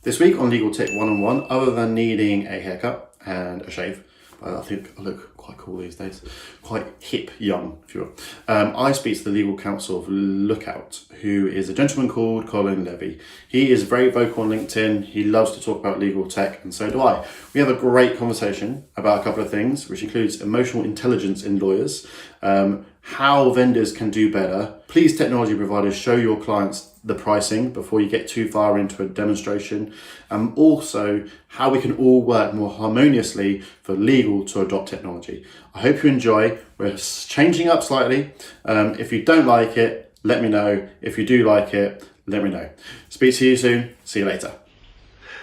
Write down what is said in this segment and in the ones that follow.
This week on Legal Tech One-on-One, other than needing a haircut and a shave, I think I look quite cool these days, quite hip, young, if you will. I speak to the legal counsel of Lookout, who is a gentleman called Colin Levy. He is very vocal on LinkedIn. He loves to talk about legal tech, and so do I. We have a great conversation about a couple of things, which includes emotional intelligence in lawyers, how vendors can do better. Please, technology providers, show your clients the pricing before you get too far into a demonstration. Also, how we can all work more harmoniously for legal to adopt technology. I hope you enjoy. We're changing up slightly. If you don't like it, let me know. If you do like it, let me know. Speak to you soon. See you later.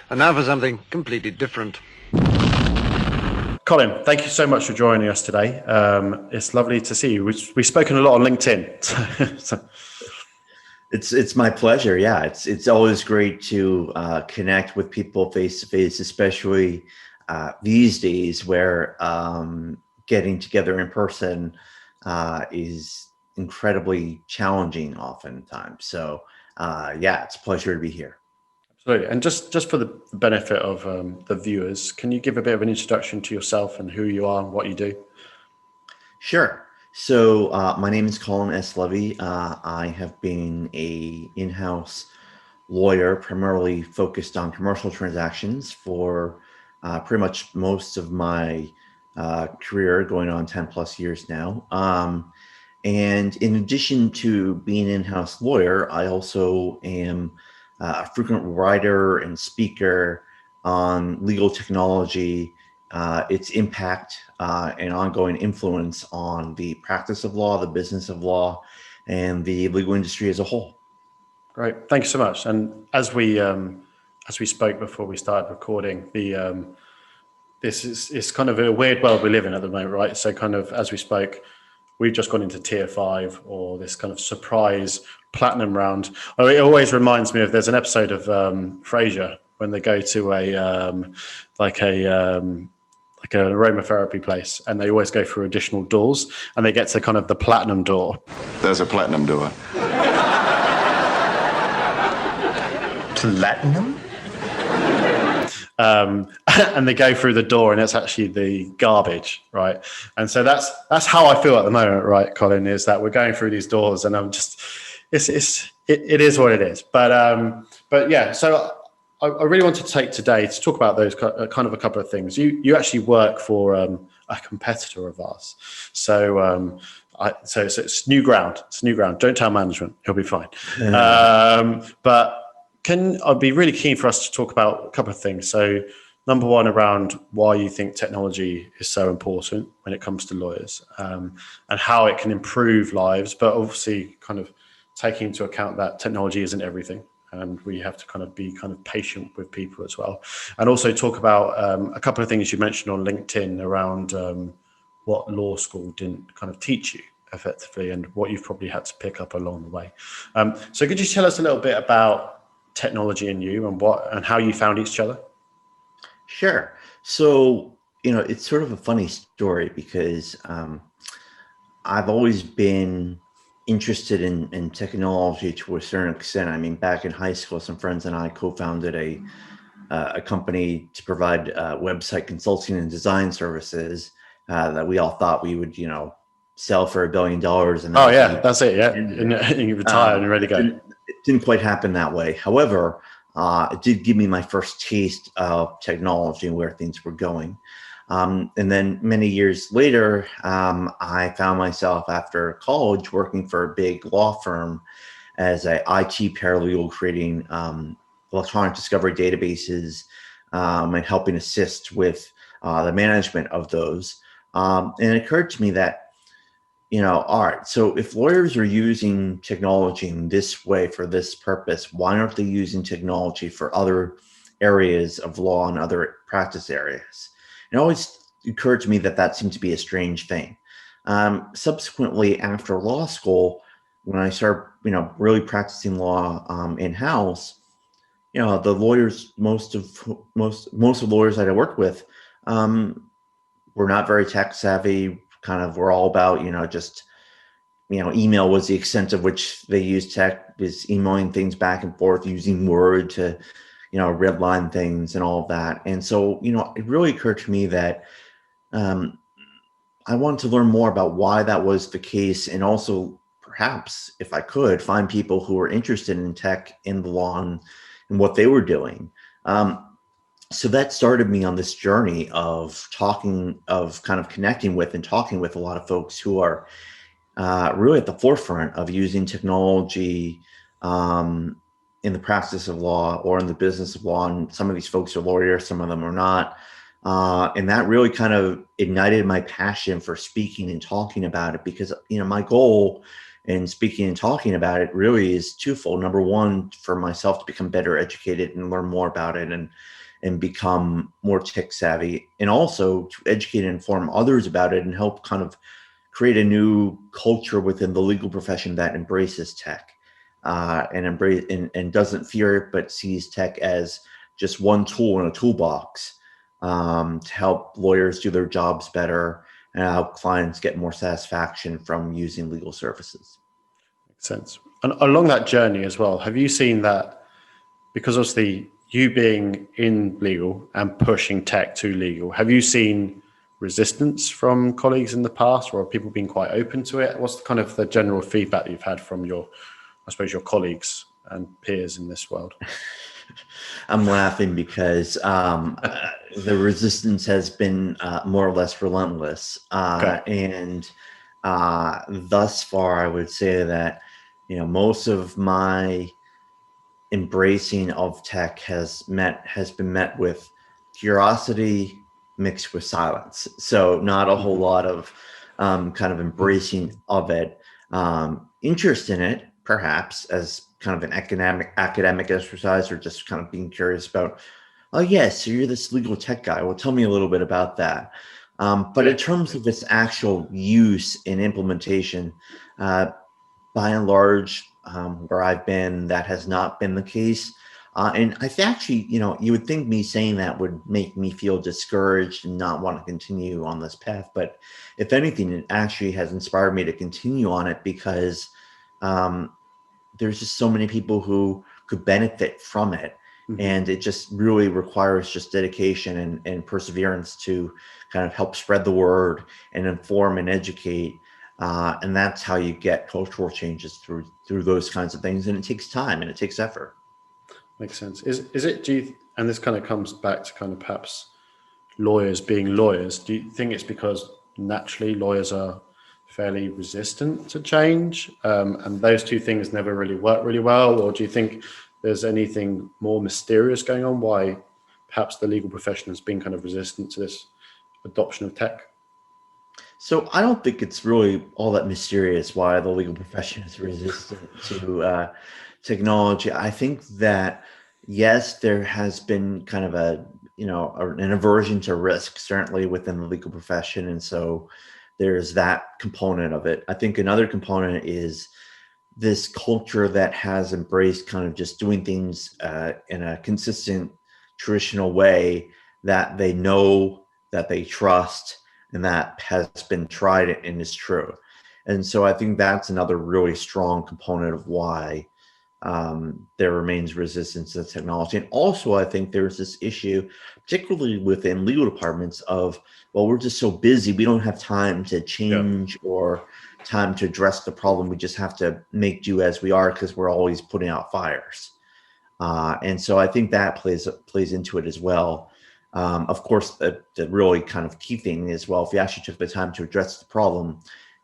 And now for something completely different. Colin, thank you so much for joining us today. It's lovely to see you. We've spoken a lot on LinkedIn. It's my pleasure. Yeah, it's always great to connect with people face to face, especially these days where getting together in person is incredibly challenging oftentimes. So yeah, it's a pleasure to be here. Absolutely. And just for the benefit of the viewers, can you give a bit of an introduction to yourself and who you are and what you do? Sure. So my name is Colin S. Levy. I have been a in-house lawyer, primarily focused on commercial transactions for pretty much most of my career, going on 10 plus years now. And in addition to being an in-house lawyer, I also am a frequent writer and speaker on legal technology, its impact and ongoing influence on the practice of law, the business of law, and the legal industry as a whole. Great, thank you so much. And as we spoke before we started recording, this is kind of a weird world we live in at the moment, right? So kind of as we spoke, we've just gone into tier 5 or this kind of surprise platinum round. Oh, it always reminds me of, there's an episode of Frasier when they go to a aromatherapy place, and they always go through additional doors, and they get to kind of the platinum door. There's a platinum door. Platinum? And they go through the door, and it's actually the garbage, right? And so that's how I feel at the moment, right, Colin? Is that we're going through these doors, and I'm just, it is what it is. But yeah, so I really want to take today to talk about those kind of a couple of things. You actually work for a competitor of ours, so it's new ground. It's new ground. Don't tell management; he'll be fine. But I'd be really keen for us to talk about a couple of things. So, number one, around why you think technology is so important when it comes to lawyers, and how it can improve lives, but obviously, kind of taking into account that technology isn't everything. And we have to kind of be kind of patient with people as well. And also talk about a couple of things you mentioned on LinkedIn around what law school didn't kind of teach you effectively, and what you've probably had to pick up along the way. So could you tell us a little bit about technology and you, and how you found each other? Sure. So, it's sort of a funny story because I've always been interested in technology to a certain extent. I mean, back in high school, some friends and I co-founded a company to provide website consulting and design services that we all thought we would, sell for $1 billion. And that's it. Yeah, and you retire and you're ready to go. It didn't quite happen that way. However, it did give me my first taste of technology and where things were going. And then many years later, I found myself after college working for a big law firm as an IT paralegal, creating electronic discovery databases and helping assist with the management of those. And it occurred to me that, all right, so if lawyers are using technology in this way for this purpose, why aren't they using technology for other areas of law and other practice areas? It always occurred to me that seemed to be a strange thing. Subsequently, after law school, when I started, really practicing law in-house, the lawyers, most of the lawyers that I worked with, were not very tech savvy. Kind of, were all about, just, email was the extent of which they used tech, was emailing things back and forth, using Word to, red line things and all of that. And so, it really occurred to me that um, I wanted to learn more about why that was the case, and also perhaps, if I could, find people who were interested in tech, in the law, and what they were doing. So that started me on this journey of kind of connecting with and talking with a lot of folks who are really at the forefront of using technology in the practice of law or in the business of law. And some of these folks are lawyers, some of them are not. And that really kind of ignited my passion for speaking and talking about it, because, my goal in speaking and talking about it really is twofold. Number one, for myself to become better educated and learn more about it and become more tech savvy, and also to educate and inform others about it and help kind of create a new culture within the legal profession that embraces tech and doesn't fear it, but sees tech as just one tool in a toolbox to help lawyers do their jobs better and help clients get more satisfaction from using legal services. Makes sense. And along that journey as well, have you seen that, because obviously you being in legal and pushing tech to legal, have you seen resistance from colleagues in the past, or have people been quite open to it? What's kind of the general feedback that you've had from your colleagues and peers in this world? I'm laughing because the resistance has been more or less relentless. And thus far, I would say that, most of my embracing of tech has been met with curiosity mixed with silence. So not a whole lot of kind of embracing of it, interest in it, perhaps as kind of an academic exercise, or just kind of being curious about, oh yes, so you're this legal tech guy. Well, tell me a little bit about that. But in terms of its actual use and implementation, by and large, where I've been, that has not been the case. And I actually, you would think me saying that would make me feel discouraged and not want to continue on this path. But if anything, it actually has inspired me to continue on it, because there's just so many people who could benefit from it. Mm-hmm. And it just really requires just dedication and perseverance to kind of help spread the word and inform and educate. And that's how you get cultural changes through those kinds of things. And it takes time and it takes effort. Makes sense. Is it, and this kind of comes back to kind of perhaps lawyers being lawyers. Do you think it's because naturally lawyers are fairly resistant to change, and those two things never really work really well? Or do you think there's anything more mysterious going on, why perhaps the legal profession has been kind of resistant to this adoption of tech? So I don't think it's really all that mysterious why the legal profession is resistant to technology. I think that, yes, there has been kind of an aversion to risk, certainly within the legal profession. And so there's that component of it. I think another component is this culture that has embraced kind of just doing things in a consistent, traditional way that they know, that they trust, and that has been tried and is true. And so I think that's another really strong component of why there remains resistance to technology. And also, I think there's this issue, particularly within legal departments, of, well, we're just so busy, we don't have time to change or time to address the problem. We just have to make do as we are because we're always putting out fires. And so I think that plays into it as well. Of course, the really kind of key thing is, well, if you actually took the time to address the problem,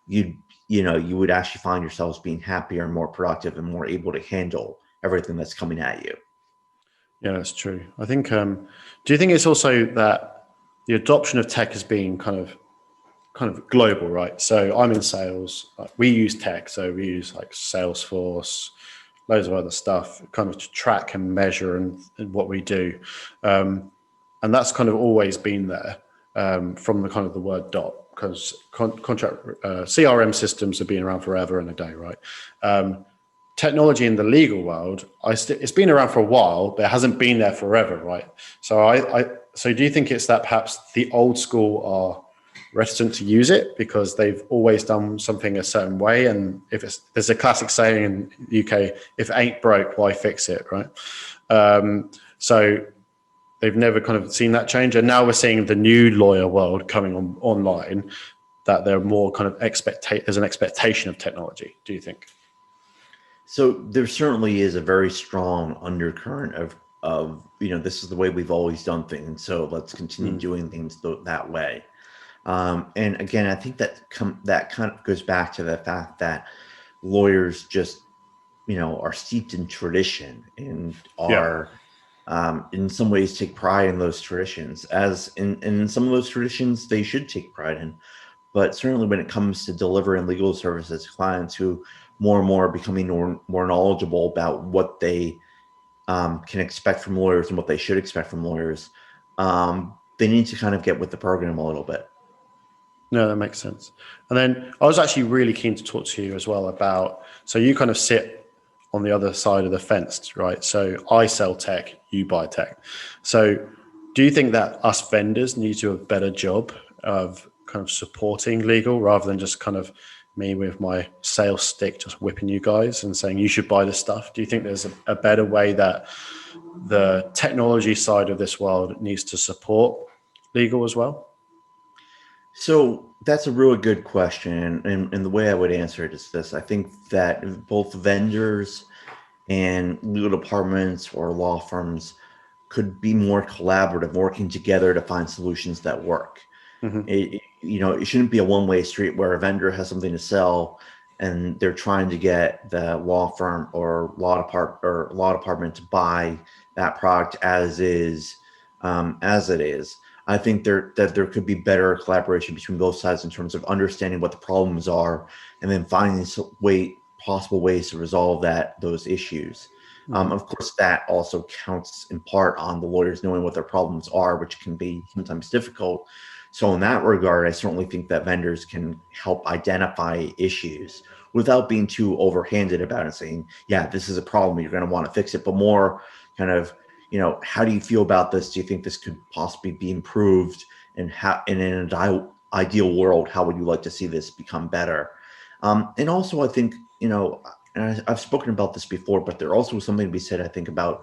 you would actually find yourselves being happier and more productive and more able to handle everything that's coming at you. Yeah, that's true. I think, do you think it's also that the adoption of tech has been kind of global, right? So I'm in sales, we use tech. So we use like Salesforce, loads of other stuff kind of to track and measure and what we do. And that's kind of always been there from the kind of the word dot, because contract CRM systems have been around forever and a day, right? Technology in the legal world, it's been around for a while, but it hasn't been there forever, right? So so do you think it's that perhaps the old school are reticent to use it because they've always done something a certain way? And there's a classic saying in the UK, if it ain't broke, why fix it, right? So they've never kind of seen that change. And now we're seeing the new lawyer world coming online, that they're more kind of there's an expectation of technology. Do you think? So there certainly is a very strong undercurrent of this is the way we've always done things, so let's continue doing things that way. And again, I think that kind of goes back to the fact that lawyers just are steeped in tradition and are in some ways take pride in those traditions, as in some of those traditions they should take pride in. But certainly when it comes to delivering legal services to clients who more and more are becoming more knowledgeable about what they can expect from lawyers and what they should expect from lawyers, they need to kind of get with the program a little bit. No, that makes sense. And then I was actually really keen to talk to you as well about, so you kind of sit on the other side of the fence, right? So I sell tech, you buy tech. So do you think that us vendors need to do a better job of kind of supporting legal rather than just kind of me with my sales stick just whipping you guys and saying you should buy this stuff? Do you think there's a better way that the technology side of this world needs to support legal as well? So that's a really good question. And the way I would answer it is this. I think that both vendors and legal departments or law firms could be more collaborative, working together to find solutions that work. It shouldn't be a one-way street where a vendor has something to sell and they're trying to get the law firm or law department to buy that product as it is. I think that there could be better collaboration between both sides in terms of understanding what the problems are and then finding possible ways to resolve those issues. Of course, that also counts in part on the lawyers knowing what their problems are, which can be sometimes difficult. So in that regard, I certainly think that vendors can help identify issues without being too overhanded about it, saying, yeah, this is a problem, you're going to want to fix it, but more kind of, how do you feel about this? Do you think this could possibly be improved? And in an ideal world, how would you like to see this become better? And also, I think, and I've spoken about this before, but there also is something to be said, I think, about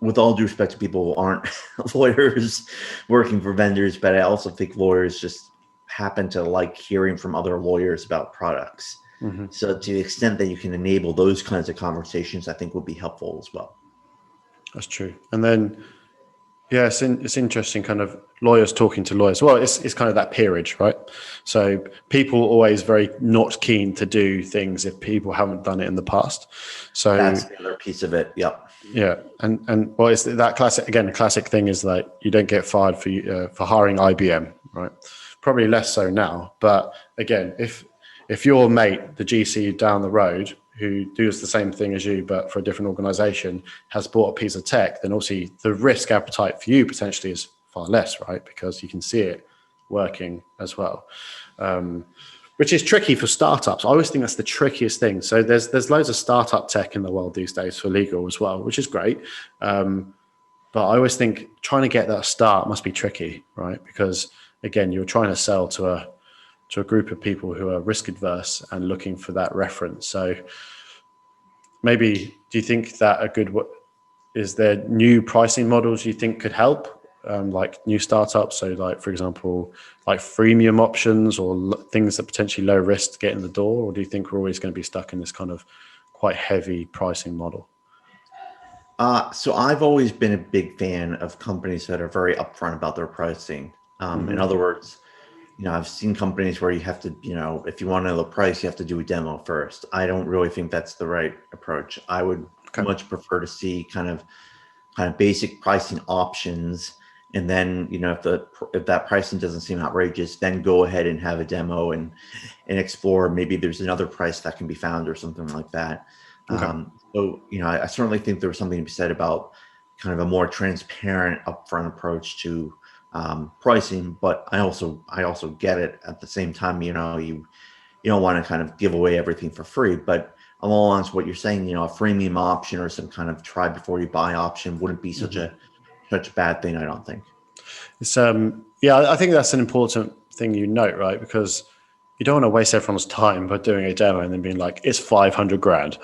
with all due respect to people who aren't lawyers working for vendors, but I also think lawyers just happen to like hearing from other lawyers about products. So to the extent that you can enable those kinds of conversations, I think would be helpful as well. That's true. And then, yeah, it's interesting kind of lawyers talking to lawyers. Well, it's kind of that peerage, right? So people are always very not keen to do things if people haven't done it in the past. So that's the other piece of it. Yep. Yeah. And well, it's that classic thing is that you don't get fired for hiring IBM, right? Probably less so now. But again, if your mate, the GC down the road, who does the same thing as you, but for a different organization, has bought a piece of tech, then obviously the risk appetite for you potentially is far less, right? Because you can see it working as well, which is tricky for startups. I always think that's the trickiest thing. So there's loads of startup tech in the world these days for legal as well, which is great. But I always think trying to get that start must be tricky, right? Because again, you're trying to sell to a group of people who are risk adverse and looking for that reference. So maybe, do you think that is there new pricing models you think could help, like new startups? So like, for example, like freemium options or things that potentially low risk to get in the door? Or do you think we're always going to be stuck in this kind of quite heavy pricing model? So I've always been a big fan of companies that are very upfront about their pricing. In other words, I've seen companies where you have to, if you want to know the price, you have to do a demo first. I don't really think that's the right approach. I would much prefer to see kind of basic pricing options. And then, if that pricing doesn't seem outrageous, then go ahead and have a demo and explore. Maybe there's another price that can be found or something like that. So, I certainly think there was something to be said about kind of a more transparent upfront approach to pricing, but I also get it at the same time. You don't want to kind of give away everything for free, but along lines what you're saying, a freemium option or some kind of try before you buy option wouldn't be such a bad thing, I don't think. It's I think that's an important thing you note, right? Because you don't want to waste everyone's time by doing a demo and then being like, it's 500 grand.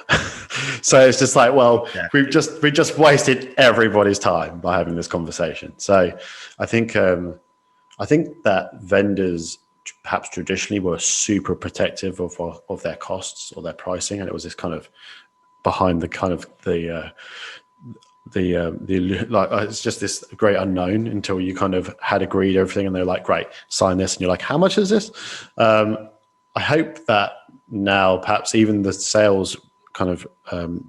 So it's just like, well, Exactly. we just wasted everybody's time by having this conversation. So I think that vendors perhaps traditionally were super protective of their costs or their pricing, and it was this kind of behind the kind of the like it's just this great unknown until you kind of had agreed everything, and they're like, great, sign this, and you're like, how much is this? I hope that now perhaps even the sales kind of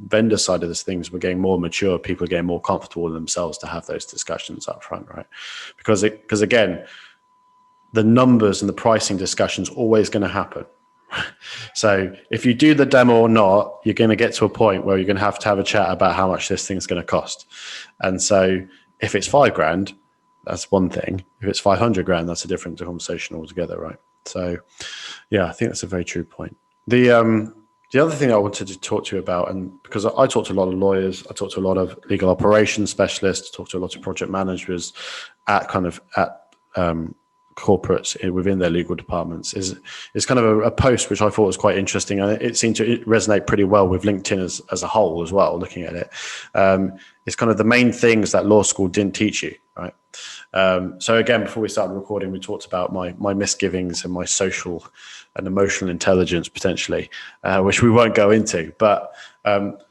vendor side of this things, we're getting more mature. People are getting more comfortable with themselves to have those discussions up front, right? Because again, the numbers and the pricing discussions always going to happen. So if you do the demo or not, you're going to get to a point where you're going to have a chat about how much this thing's going to cost. And so if it's $5,000, that's one thing. If it's 500 grand, that's a different conversation altogether, right? So yeah, I think that's a very true point. The other thing I wanted to talk to you about, and because I talk to a lot of lawyers, I talk to a lot of legal operations specialists, talk to a lot of project managers at corporates within their legal departments, is kind of a post which I thought was quite interesting, and it seemed to resonate pretty well with LinkedIn as a whole as well. Looking at it, it's kind of the main things that law school didn't teach you, right? So again, before we started recording, we talked about my misgivings and my social and emotional intelligence potentially, which we won't go into. But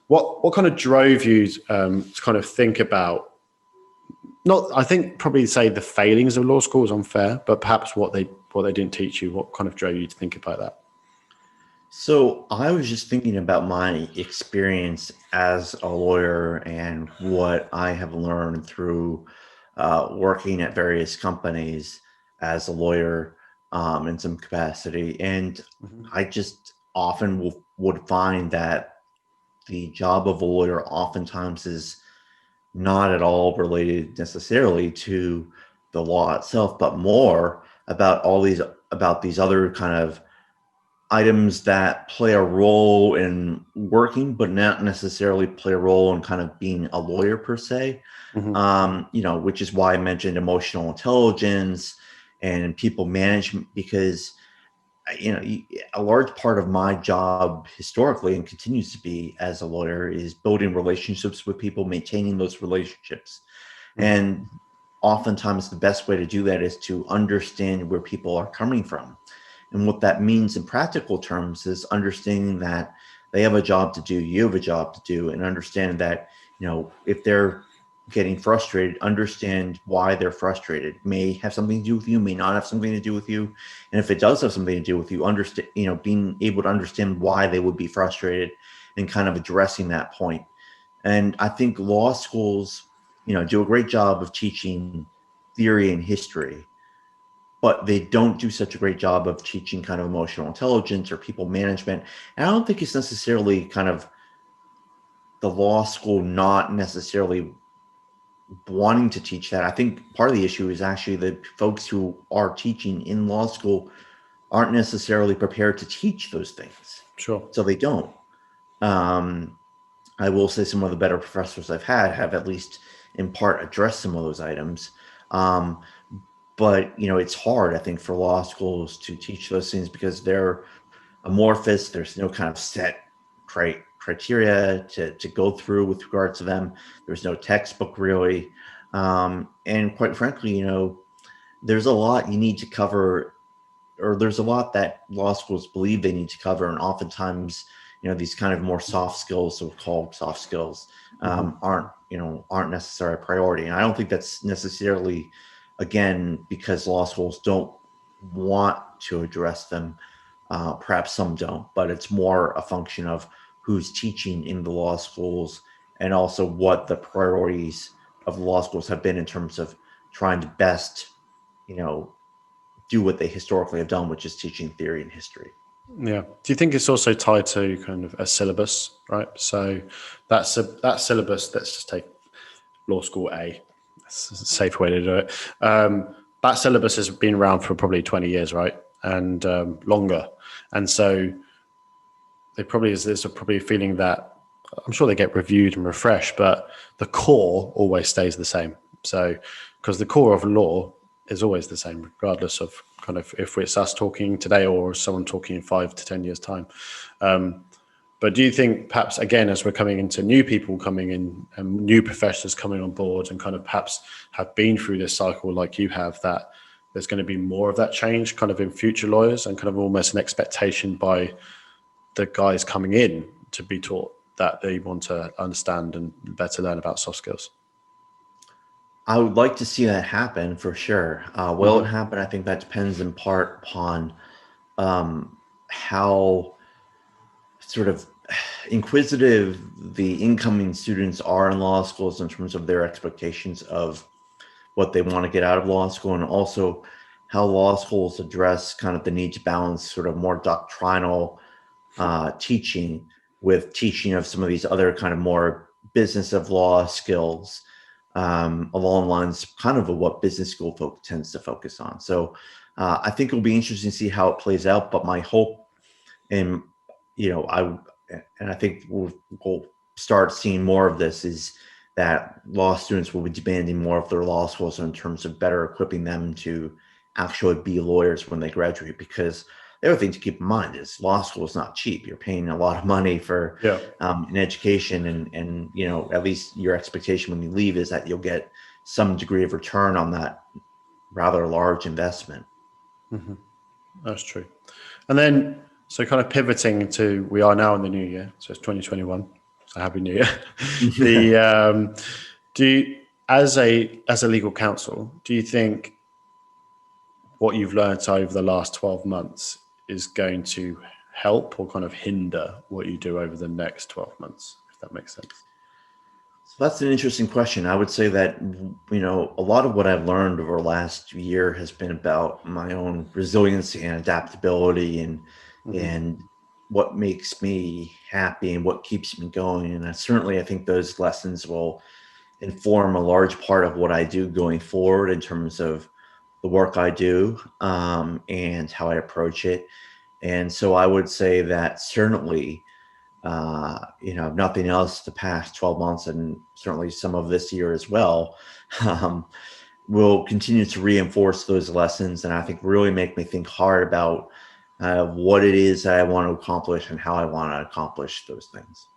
what kind of drove you to kind of think about? Not, I think probably say the failings of law school is unfair, but perhaps what they didn't teach you. What kind of drove you to think about that? So I was just thinking about my experience as a lawyer and what I have learned through working at various companies as a lawyer in some capacity. And I just often would find that the job of a lawyer oftentimes is not at all related necessarily to the law itself, but more about these other kind of items that play a role in working, but not necessarily play a role in kind of being a lawyer per se. Which is why I mentioned emotional intelligence and people management, because a large part of my job historically and continues to be as a lawyer is building relationships with people, maintaining those relationships. And oftentimes the best way to do that is to understand where people are coming from. And what that means in practical terms is understanding that they have a job to do, you have a job to do, and understand that, if they're getting frustrated, understand why they're frustrated. May have something to do with you, may not have something to do with you. And if it does have something to do with you, understand, being able to understand why they would be frustrated and kind of addressing that point. And I think law schools, do a great job of teaching theory and history, but they don't do such a great job of teaching kind of emotional intelligence or people management. And I don't think it's necessarily kind of the law school not necessarily wanting to teach that. I think part of the issue is actually that folks who are teaching in law school aren't necessarily prepared to teach those things. Sure. So they don't. I will say some of the better professors I've had have at least in part addressed some of those items. But it's hard, I think, for law schools to teach those things because they're amorphous. There's no kind of set criteria to go through with regards to them. There's no textbook really. And quite frankly, there's a lot you need to cover, or there's a lot that law schools believe they need to cover. And oftentimes, these kind of more soft skills, so-called soft skills, aren't necessarily a priority. And I don't think that's necessarily, again, because law schools don't want to address them. Perhaps some don't, but it's more a function of who's teaching in the law schools and also what the priorities of the law schools have been in terms of trying to best, do what they historically have done, which is teaching theory and history. Yeah. Do you think it's also tied to kind of a syllabus, right? So that syllabus, let's just take law school A. That's a safe way to do it. That syllabus has been around for probably 20 years, right? And longer. And so there's probably a feeling that I'm sure they get reviewed and refreshed, but the core always stays the same. So because the core of law is always the same, regardless of kind of if it's us talking today or someone talking in 5 to 10 years time. But do you think perhaps, again, as we're coming into new people coming in and new professors coming on board and kind of perhaps have been through this cycle like you have, that there's going to be more of that change kind of in future lawyers and kind of almost an expectation by the guys coming in to be taught that they want to understand and better learn about soft skills? I would like to see that happen for sure. Will it happen? I think that depends in part upon how sort of inquisitive the incoming students are in law schools in terms of their expectations of what they want to get out of law school, and also how law schools address kind of the need to balance sort of more doctrinal teaching with teaching of some of these other kind of more business of law skills along lines kind of what business school folk tends to focus on. So I think it'll be interesting to see how it plays out. But my hope, and I think we'll start seeing more of this, is that law students will be demanding more of their law schools in terms of better equipping them to actually be lawyers when they graduate. Because the other thing to keep in mind is law school is not cheap. You're paying a lot of money for an education, and at least your expectation when you leave is that you'll get some degree of return on that rather large investment. Mm-hmm. That's true. And then, so kind of pivoting to, we are now in the new year, so it's 2021. So happy New Year. As a legal counsel, do you think what you've learned over the last 12 months is going to help or kind of hinder what you do over the next 12 months, if that makes sense? So that's an interesting question. I would say that, a lot of what I've learned over the last year has been about my own resiliency and adaptability and what makes me happy and what keeps me going. And I think those lessons will inform a large part of what I do going forward in terms of the work I do and how I approach it. And so I would say that certainly, if nothing else, the past 12 months and certainly some of this year as well, will continue to reinforce those lessons. And I think really make me think hard about what it is that I want to accomplish and how I want to accomplish those things.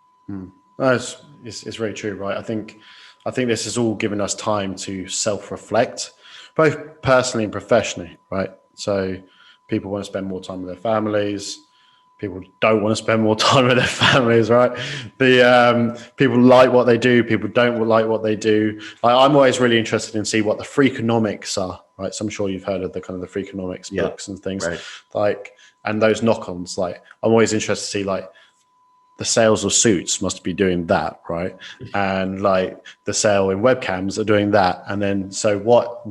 It's very true, right? I think this has all given us time to self-reflect, both personally and professionally, right? So people want to spend more time with their families. People don't want to spend more time with their families, right? People like what they do. People don't like what they do. I'm always really interested in see what the Freakonomics are, right? So I'm sure you've heard of the kind of the Freakonomics books and things, right? And those knock-ons. I'm always interested to see the sales of suits must be doing that, right? And the sale in webcams are doing that. And then, so what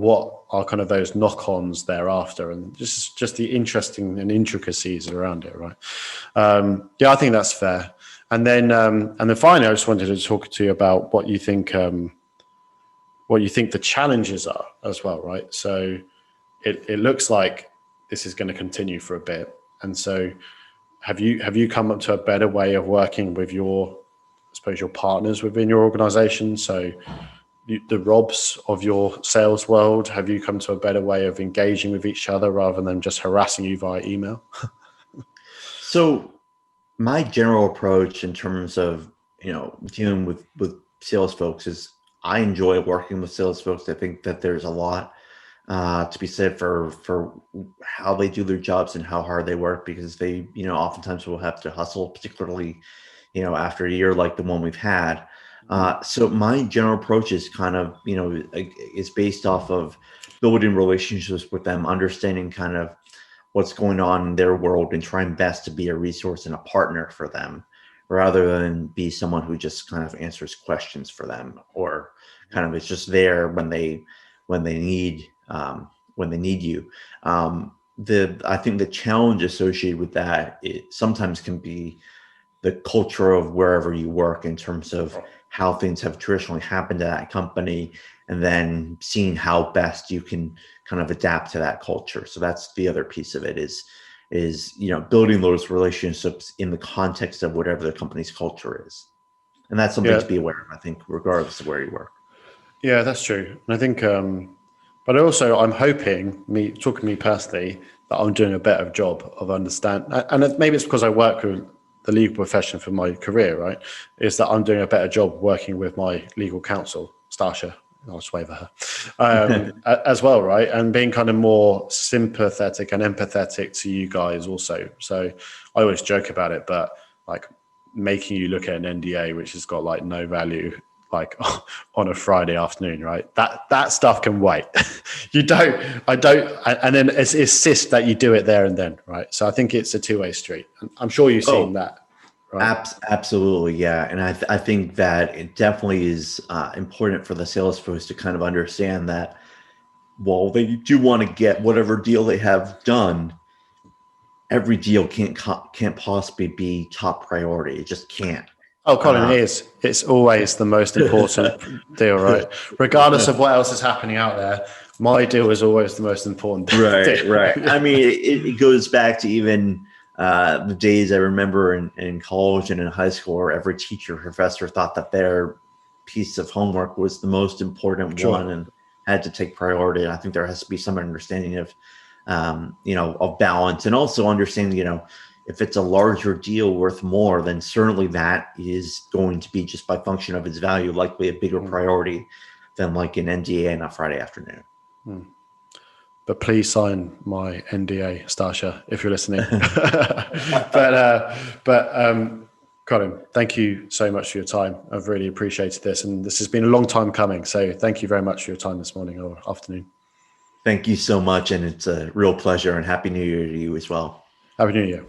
are kind of those knock-ons thereafter? And just the interesting and intricacies around it, right? I think that's fair. And then finally, I just wanted to talk to you about what you think the challenges are as well, right? So it looks like this is going to continue for a bit. And so have you come up to a better way of working with your partners within your organization? So the Robs of your sales world, have you come to a better way of engaging with each other rather than just harassing you via email? So my general approach in terms of, dealing with sales folks is I enjoy working with sales folks. I think that there's a lot to be said for how they do their jobs and how hard they work, because they, oftentimes will have to hustle, particularly, after a year like the one we've had. So my general approach is kind of, is based off of building relationships with them, understanding kind of what's going on in their world and trying best to be a resource and a partner for them, rather than be someone who just kind of answers questions for them or kind of is just there when they need you. I think the challenge associated with that, it sometimes can be the culture of wherever you work in terms of how things have traditionally happened at that company, and then seeing how best you can kind of adapt to that culture. So that's the other piece of it is building those relationships in the context of whatever the company's culture is. And that's something to be aware of, I think, regardless of where you work. Yeah, that's true. And I think, but also I'm hoping, talking to me personally, that I'm doing a better job of understand. And maybe it's because I work with the legal profession for my career, right, is that I'm doing a better job working with my legal counsel, Stasha. I'll just wave at her as well, right? And being kind of more sympathetic and empathetic to you guys also. So I always joke about it, but like making you look at an NDA which has got like no value, like on a Friday afternoon, right? That stuff can wait. And then it's insist that you do it there and then, right? So I think it's a two-way street. I'm sure you've seen that. Right. Absolutely, yeah, and I think that it definitely is important for the sales folks to kind of understand that while they do want to get whatever deal they have done, every deal can't possibly be top priority. It just can't. Oh, Colin, it's always the most important deal, right? Regardless of what else is happening out there, my deal is always the most important deal. Right. I mean, it goes back to even the days I remember in college and in high school, where every teacher, professor thought that their piece of homework was the most important one and had to take priority. And I think there has to be some understanding of, of balance, and also understanding, if it's a larger deal worth more, then certainly that is going to be, just by function of its value, likely a bigger priority than like an NDA on a Friday afternoon. But please sign my NDA, Stasha, if you're listening. but Colin, thank you so much for your time. I've really appreciated this, and this has been a long time coming. So thank you very much for your time this morning or afternoon. Thank you so much, and it's a real pleasure, and Happy New Year to you as well. Happy New Year.